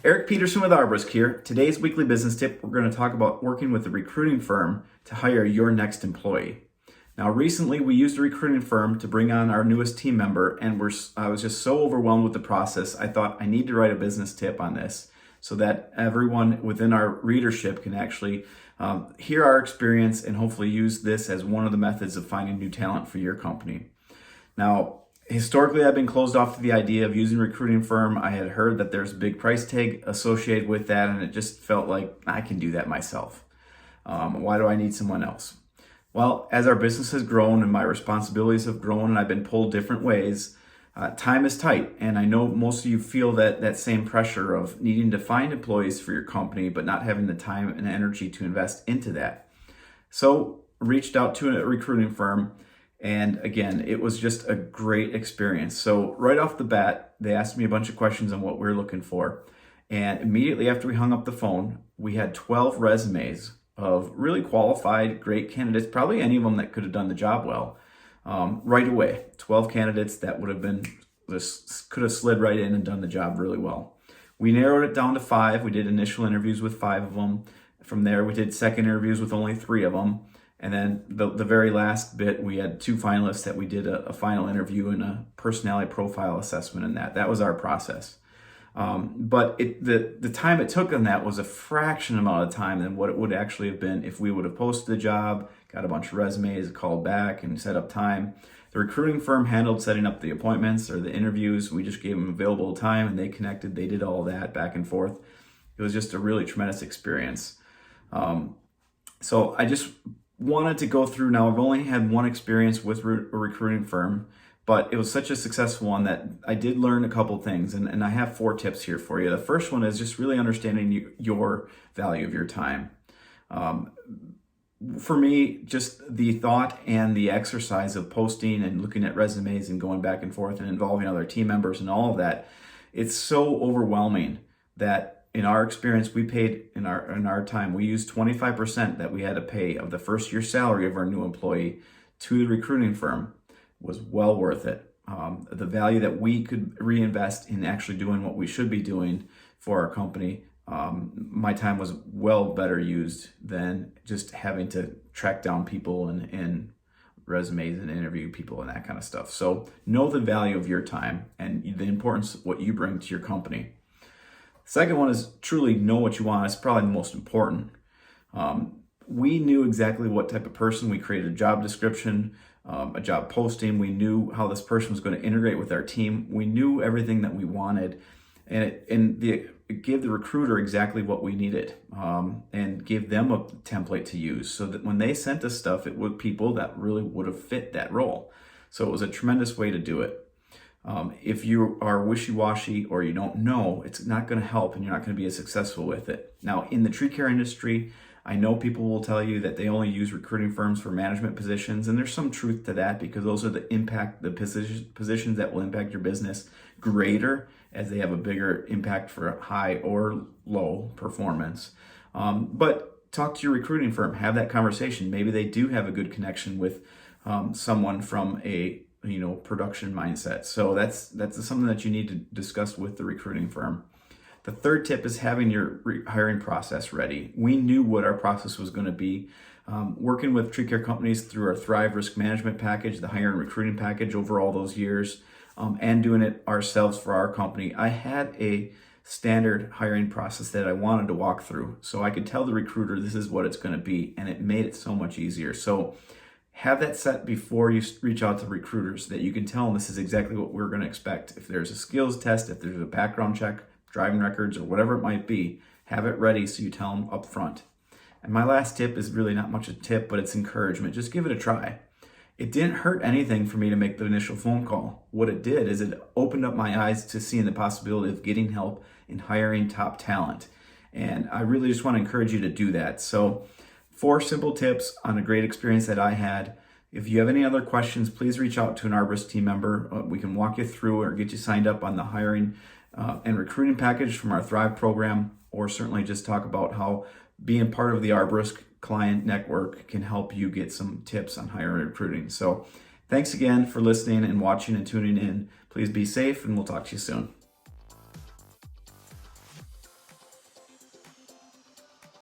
Eric Peterson with Arbrisk here. Today's weekly business tip, we're going to talk about working with a recruiting firm to hire your next employee. Now, recently we used a recruiting firm to bring on our newest team member, and I was just so overwhelmed with the process. I thought I need to write a business tip on this so that everyone within our readership can actually hear our experience and hopefully use this as one of the methods of finding new talent for your company. Now, historically, I've been closed off to the idea of using a recruiting firm. I had heard that there's a big price tag associated with that, and it just felt like I can do that myself. Why do I need someone else? Well, as our business has grown and my responsibilities have grown and I've been pulled different ways, time is tight. And I know most of you feel that same pressure of needing to find employees for your company, but not having the time and energy to invest into that. So reached out to a recruiting firm. And again, it was just a great experience. So right off the bat, they asked me a bunch of questions on what we're looking for. And immediately after we hung up the phone, we had 12 resumes of really qualified, great candidates, probably any of them that could have done the job well. Right away, 12 candidates that could have slid right in and done the job really well. We narrowed it down to 5. We did initial interviews with 5 of them. From there, we did second interviews with only 3 of them. And then the very last bit, we had 2 finalists that we did a final interview and a personality profile assessment in that. That was our process. But the time it took on that was a fraction amount of time than what it would actually have been if we would have posted the job, got a bunch of resumes, called back, and set up time. The recruiting firm handled setting up the appointments or the interviews. We just gave them available time and they connected. They did all that back and forth. It was just a really tremendous experience. So I just wanted to go through. Now, I've only had one experience with a recruiting firm, but it was such a successful one that I did learn a couple things, and I have 4 tips here for you. The first one is just really understanding your value of your time. For me, just the thought and the exercise of posting and looking at resumes and going back and forth and involving other team members and all of that, it's so overwhelming that in our experience, we paid in our time, we used 25% that we had to pay of the first year salary of our new employee to the recruiting firm. Was well worth it. The value that we could reinvest in actually doing what we should be doing for our company, my time was well better used than just having to track down people and resumes and interview people and that kind of stuff. So know the value of your time and the importance of what you bring to your company. Second one is truly know what you want. It's probably the most important. We knew exactly what type of person. We created a job description, a job posting. We knew how this person was going to integrate with our team. We knew everything that we wanted, and it gave the recruiter exactly what we needed, and gave them a template to use so that when they sent us stuff, it was people that really would have fit that role. So it was a tremendous way to do it. If you are wishy-washy or you don't know, it's not going to help and you're not going to be as successful with it. Now, in the tree care industry, I know people will tell you that they only use recruiting firms for management positions, and there's some truth to that because those are the positions that will impact your business greater as they have a bigger impact for high or low performance. But talk to your recruiting firm, have that conversation. Maybe they do have a good connection with someone from a production mindset. So that's something that you need to discuss with the recruiting firm. The third tip is having your hiring process ready. We knew what our process was going to be. Working with tree care companies through our Thrive Risk Management package, the hiring and recruiting package over all those years, and doing it ourselves for our company, I had a standard hiring process that I wanted to walk through. So I could tell the recruiter this is what it's going to be, and it made it so much easier. So have that set before you reach out to recruiters so that you can tell them this is exactly what we're going to expect. If there's a skills test, if there's a background check, driving records, or whatever it might be, have it ready so you tell them up front. And my last tip is really not much a tip, but it's encouragement. Just give it a try. It didn't hurt anything for me to make the initial phone call. What it did is it opened up my eyes to seeing the possibility of getting help in hiring top talent. And I really just want to encourage you to do that. So 4 simple tips on a great experience that I had. If you have any other questions, please reach out to an Arbrisk team member. We can walk you through or get you signed up on the hiring and recruiting package from our Thrive program, or certainly just talk about how being part of the Arbrisk client network can help you get some tips on hiring and recruiting. So thanks again for listening and watching and tuning in. Please be safe, and we'll talk to you soon.